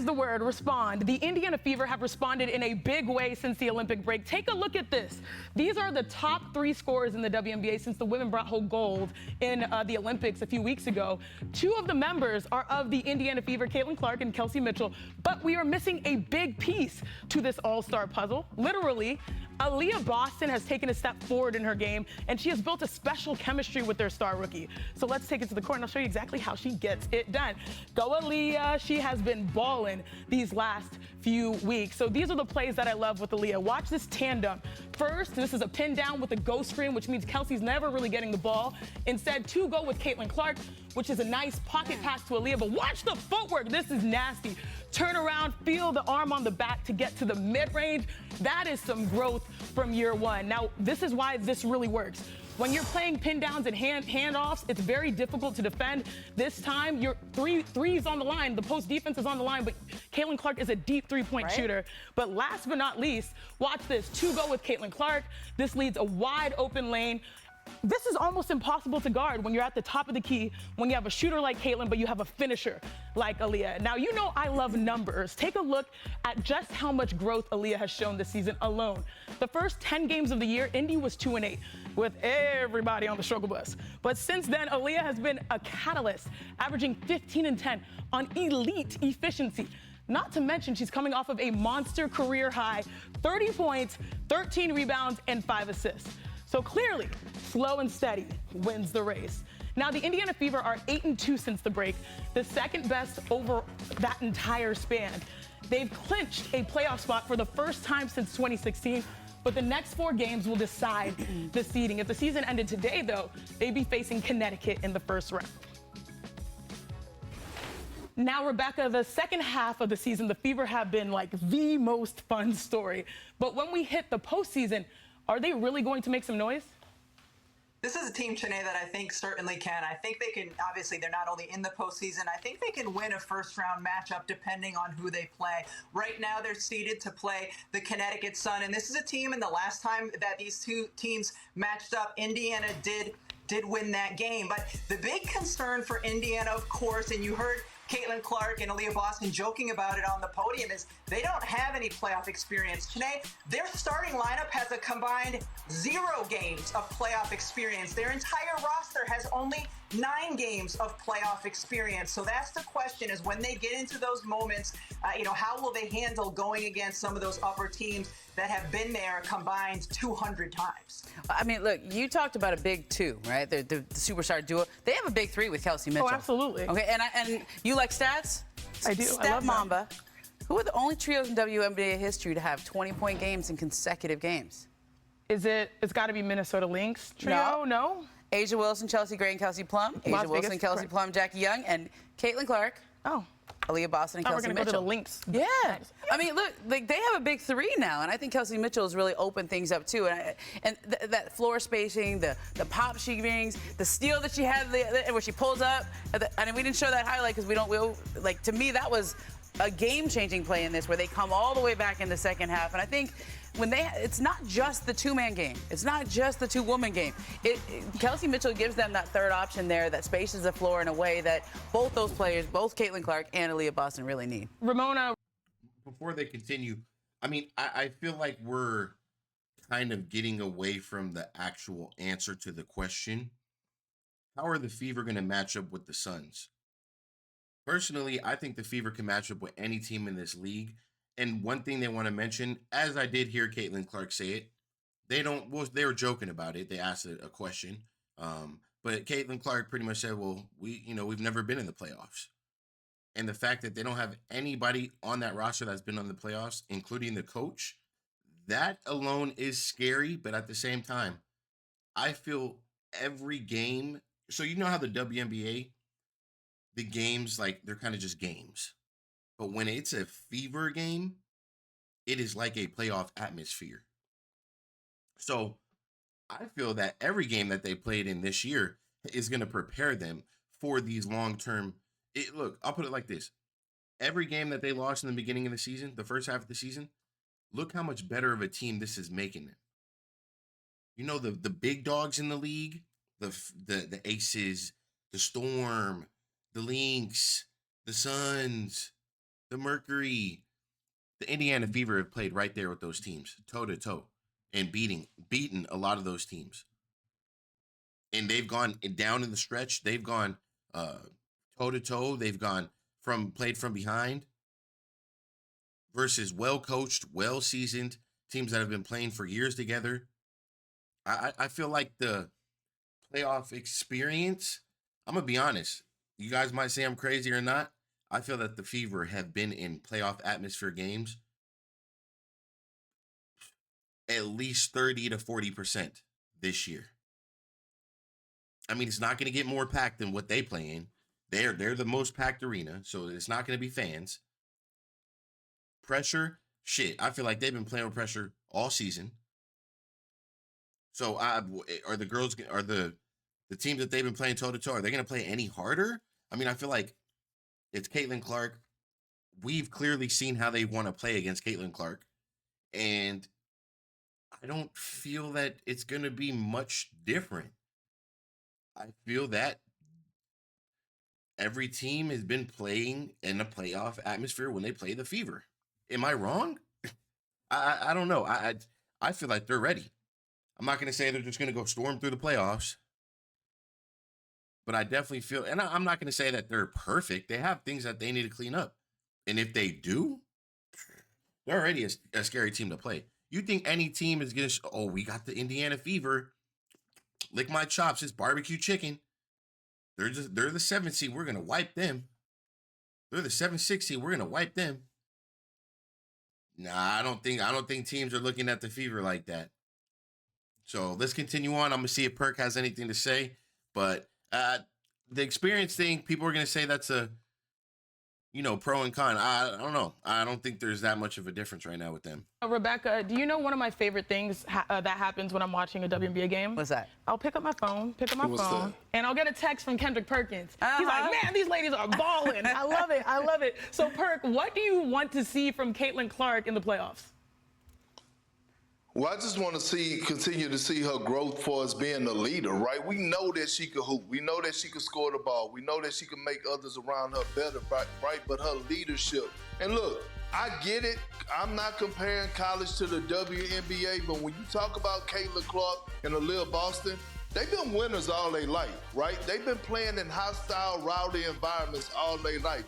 the word, respond. The Indiana Fever have responded in a big way since the Olympic break. Take a look at this. These are the top 3 scorers in the WNBA since the women brought home gold in the Olympics a few weeks ago. 2 of the members are of the Indiana Fever, Caitlin Clark and Kelsey Mitchell, but we are missing a big piece to this all-star puzzle. Literally, Aaliyah Boston has taken a step forward in her game, and she has built a special chemistry with their star rookie. So let's take it to the court, and I'll show you exactly how she gets it done. Go Aaliyah. She has been balling these last few weeks. So these are the plays that I love with Aaliyah. Watch this tandem. First, this is a pin down with a ghost screen, which means Kelsey's never really getting the ball. Instead, 2 go with Caitlin Clark, which is a nice pocket pass to Aaliyah. But watch the footwork. This is nasty. Turn around, feel the arm on the back to get to the mid-range. That is some growth from year 1. Now, this is why this really works. When you're playing pin downs and handoffs, it's very difficult to defend. This time, your three's on the line. The post defense is on the line, but Caitlin Clark is a deep three-point shooter. But last but not least, watch this. 2 go with Caitlin Clark. This leads a wide open lane. This is almost impossible to guard when you're at the top of the key, when you have a shooter like Caitlin, but you have a finisher like Aaliyah. Now, you know I love numbers. Take a look at just how much growth Aaliyah has shown this season alone. The first 10 games of the year, Indy was 2-8, with everybody on the struggle bus. But since then, Aaliyah has been a catalyst, averaging 15 and 10 on elite efficiency. Not to mention, she's coming off of a monster career high, 30 points, 13 rebounds, and 5 assists. So clearly, slow and steady wins the race. Now, the Indiana Fever are 8-2 since the break, the second best over that entire span. They've clinched a playoff spot for the first time since 2016, but the next 4 games will decide the seeding. If the season ended today, though, they'd be facing Connecticut in the first round. Now, Rebecca, the second half of the season, the Fever have been like the most fun story. But when we hit the postseason, are they really going to make some noise? This is a team, Chene, that I think certainly can. I think they can, obviously, they're not only in the postseason, I think they can win a first-round matchup depending on who they play. Right now, they're seeded to play the Connecticut Sun, and this is a team, and the last time that these 2 teams matched up, Indiana did win that game. But the big concern for Indiana, of course, and you heard Caitlin Clark and Aaliyah Boston joking about it on the podium, is they don't have any playoff experience. Chene, their starting lineup has a combined 0 games of playoff experience. Their entire roster has only 9 games of playoff experience. So that's the question, is when they get into those moments, how will they handle going against some of those upper teams that have been there combined 200 times? I mean, look, you talked about a big 2, right? The superstar duo. They have a big 3 with Kelsey Mitchell. Oh, absolutely. Okay, and you like stats? I do. Stat I love Mamba. Who are the only trios in WNBA history to have 20-point games in consecutive games? It's got to be Minnesota Lynx trio? No? Asia Wilson, Chelsea Gray, and Kelsey Plum. Asia Wilson, Kelsey Plum, Jackie Young, and Caitlin Clark. Oh. Aaliyah Boston and Kelsey Mitchell. We're going to go to the Lynx. Yeah. I mean, look, they have a big 3 now, and I think Kelsey Mitchell has really opened things up, too. And that floor spacing, the pop she brings, the steal that she had where she pulls up. I mean, we didn't show that highlight because to me, that was a game-changing play in this, where they come all the way back in the second half. And I think it's not just the 2-man game. It's not just the 2-woman game. Kelsey Mitchell gives them that third option there that spaces the floor in a way that both those players, both Caitlin Clark and Aaliyah Boston, really need. Ramona. Before they continue, I mean, I feel like we're kind of getting away from the actual answer to the question. How are the Fever going to match up with the Suns? Personally, I think the Fever can match up with any team in this league. And one thing they want to mention, as I did hear Caitlin Clark say it, they were joking about it. They asked a question. But Caitlin Clark pretty much said, well, we've never been in the playoffs. And the fact that they don't have anybody on that roster that's been on the playoffs, including the coach, that alone is scary. But at the same time, I feel every game. So you know how the WNBA, the games, like, they're kind of just games. But when it's a Fever game, it is like a playoff atmosphere. So I feel that every game that they played in this year is going to prepare them for these long-term. Look, I'll put it like this. Every game that they lost in the beginning of the season, the first half of the season, look how much better of a team this is making them. You know, the big dogs in the league, the Aces, the Storm, the Lynx, the Suns, the Mercury, the Indiana Fever have played right there with those teams, toe to toe, and beaten a lot of those teams. And they've gone down in the stretch. They've gone toe to toe. They've played from behind versus well coached, well seasoned teams that have been playing for years together. I feel like the playoff experience, I'm gonna be honest. You guys might say I'm crazy or not. I feel that the Fever have been in playoff atmosphere games at least 30 to 40% this year. I mean, it's not going to get more packed than what they play in. They're the most packed arena, so it's not going to be fans. Pressure, shit. I feel like they've been playing with pressure all season. So are the teams that they've been playing toe to toe, are they going to play any harder? I mean, I feel like it's Caitlin Clark. We've clearly seen how they want to play against Caitlin Clark, and I don't feel that it's going to be much different. I feel that every team has been playing in a playoff atmosphere when they play the Fever. Am I wrong? I don't know. I feel like they're ready. I'm not going to say they're just going to go storm through the playoffs, but I definitely feel, and I'm not going to say that they're perfect. They have things that they need to clean up. And if they do, they're already a scary team to play. You think any team is going to, we got the Indiana Fever. Lick my chops. It's barbecue chicken. They're the 7th seed. We're going to wipe them. They're the 7-6 seed. We're going to wipe them. Nah, I don't think teams are looking at the Fever like that. So let's continue on. I'm going to see if Perk has anything to say. But the experience thing, people are going to say that's a, pro and con. I don't know. I don't think there's that much of a difference right now with them. Rebecca, do you know one of my favorite things that happens when I'm watching a WNBA game? What's that? I'll pick up my phone, and I'll get a text from Kendrick Perkins. He's like, man, these ladies are balling. I love it. So, Perk, what do you want to see from Caitlin Clark in the playoffs? Well, I just want to continue to see her growth for us being a leader, right? We know that she could hoop. We know that she could score the ball. We know that she can make others around her better, right? But her leadership. And look, I get it. I'm not comparing college to the WNBA, but when you talk about Caitlin Clark and Aaliyah Boston, they've been winners all their life, right? They've been playing in hostile, rowdy environments all their life.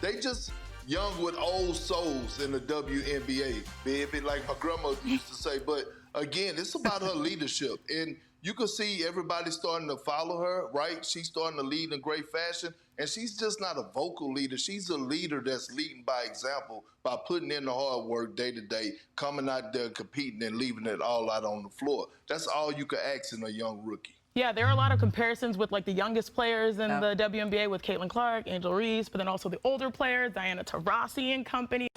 They just young with old souls in the WNBA, baby, like my grandma used to say. But again, it's about her leadership. And you can see everybody starting to follow her, right? She's starting to lead in great fashion. And she's just not a vocal leader. She's a leader that's leading by example, by putting in the hard work day to day, coming out there, competing, and leaving it all out on the floor. That's all you can ask in a young rookie. Yeah, there are a lot of comparisons with like the youngest players in the WNBA with Caitlin Clark, Angel Reese, but then also the older players, Diana Taurasi and company.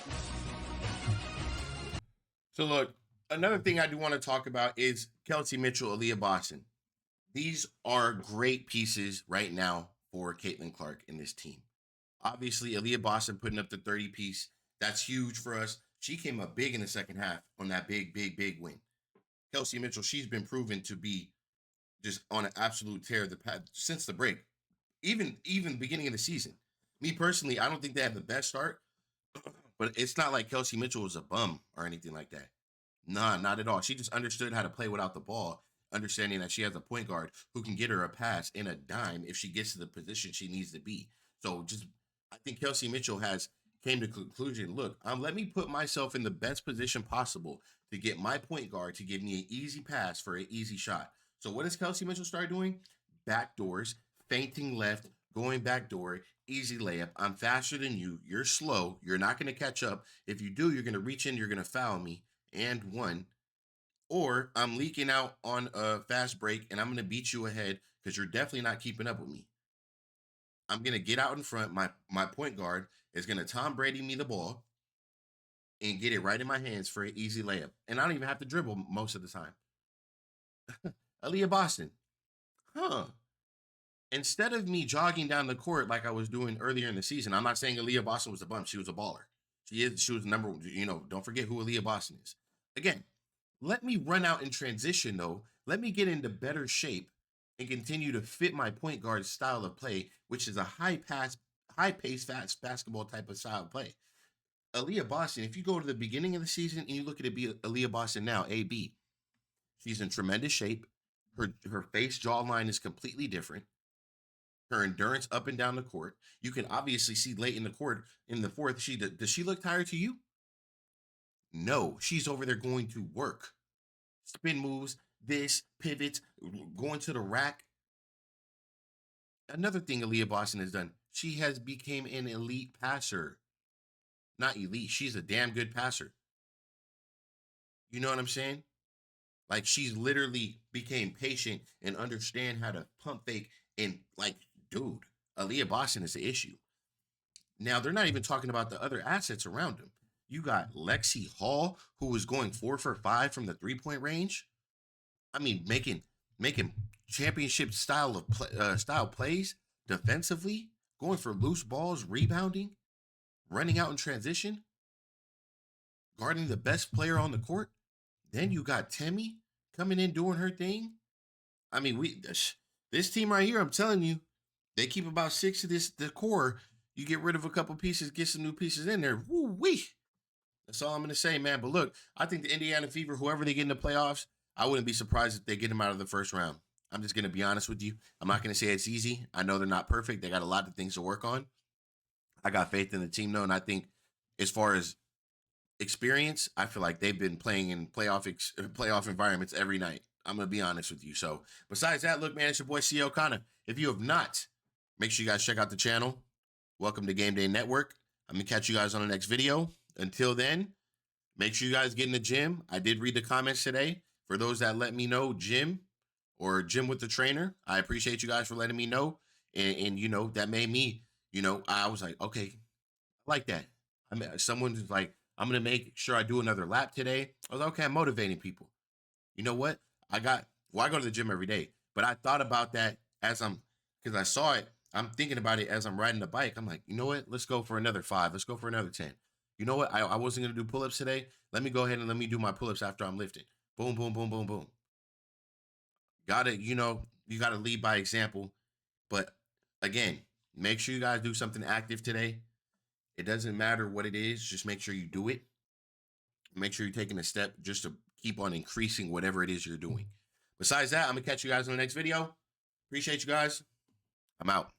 So look, another thing I do want to talk about is Kelsey Mitchell, Aaliyah Boston. These are great pieces right now for Caitlin Clark in this team. Obviously, Aaliyah Boston putting up the 30 piece. That's huge for us. She came up big in the second half on that big win. Kelsey Mitchell, she's been proven to be just on an absolute tear since the break, even beginning of the season. Me personally, I don't think they have the best start, but it's not like Kelsey Mitchell was a bum or anything like that. Nah, not at all. She just understood how to play without the ball, understanding that she has a point guard who can get her a pass in a dime if she gets to the position she needs to be. So I think Kelsey Mitchell came to the conclusion, look, let me put myself in the best position possible to get my point guard to give me an easy pass for an easy shot. So what does Kelsey Mitchell start doing? Back doors, feinting left, going back door, easy layup. I'm faster than you. You're slow. You're not going to catch up. If you do, you're going to reach in. You're going to foul me. And one. Or I'm leaking out on a fast break, and I'm going to beat you ahead because you're definitely not keeping up with me. I'm going to get out in front. My point guard is going to Tom Brady me the ball and get it right in my hands for an easy layup. And I don't even have to dribble most of the time. Aaliyah Boston. Instead of me jogging down the court like I was doing earlier in the season, I'm not saying Aaliyah Boston was a bum. She was a baller. She was number one. Don't forget who Aaliyah Boston is. Again, let me run out in transition, though. Let me get into better shape and continue to fit my point guard style of play, which is a high pace, fast basketball type of style of play. Aaliyah Boston, if you go to the beginning of the season and you look at Aaliyah Boston now, AB, she's in tremendous shape. Her face jawline is completely different. Her endurance up and down the court. You can obviously see late in the court in the fourth. Does she look tired to you? No, she's over there going to work. Spin moves, this, pivots, going to the rack. Another thing Aaliyah Boston has done, she has become an elite passer. Not elite, she's a damn good passer. You know what I'm saying? Like, she's literally became patient and understand how to pump fake and, like, dude, Aaliyah Boston is the issue. Now, they're not even talking about the other assets around him. You got Lexi Hall, who was going 4 for 5 from the 3-point range. I mean, making championship style plays defensively, going for loose balls, rebounding, running out in transition, guarding the best player on the court. Then you got Temi coming in doing her thing. I mean, this team right here, I'm telling you, they keep about 6 of the core. You get rid of a couple pieces, get some new pieces in there. Woo-wee. That's all I'm going to say, man. But look, I think the Indiana Fever, whoever they get in the playoffs, I wouldn't be surprised if they get them out of the first round. I'm just going to be honest with you. I'm not going to say it's easy. I know they're not perfect. They got a lot of things to work on. I got faith in the team, though, and I think as far as experience, I feel like they've been playing in playoff environments every night. I'm going to be honest with you. So besides that, look, man, it's your boy, C. O'Connor. If you have not, make sure you guys check out the channel. Welcome to Game Day Network. I'm going to catch you guys on the next video. Until then, make sure you guys get in the gym. I did read the comments today. For those that let me know, gym or gym with the trainer, I appreciate you guys for letting me know. And you know, that made me, you know, I was like, okay, I like that. I mean, someone's like, I'm going to make sure I do another lap today. I was like, okay, I'm motivating people. You know what? I go to the gym every day, but I thought about that because I saw it. I'm thinking about it as I'm riding the bike. I'm like, you know what? Let's go for another 5. Let's go for another 10. You know what? I wasn't going to do pull-ups today. Let me go ahead and let me do my pull-ups after I'm lifting. Boom, boom, boom, boom, boom. You got to lead by example. But again, make sure you guys do something active today. It doesn't matter what it is. Just make sure you do it. Make sure you're taking a step just to keep on increasing whatever it is you're doing. Besides that, I'm going to catch you guys in the next video. Appreciate you guys. I'm out.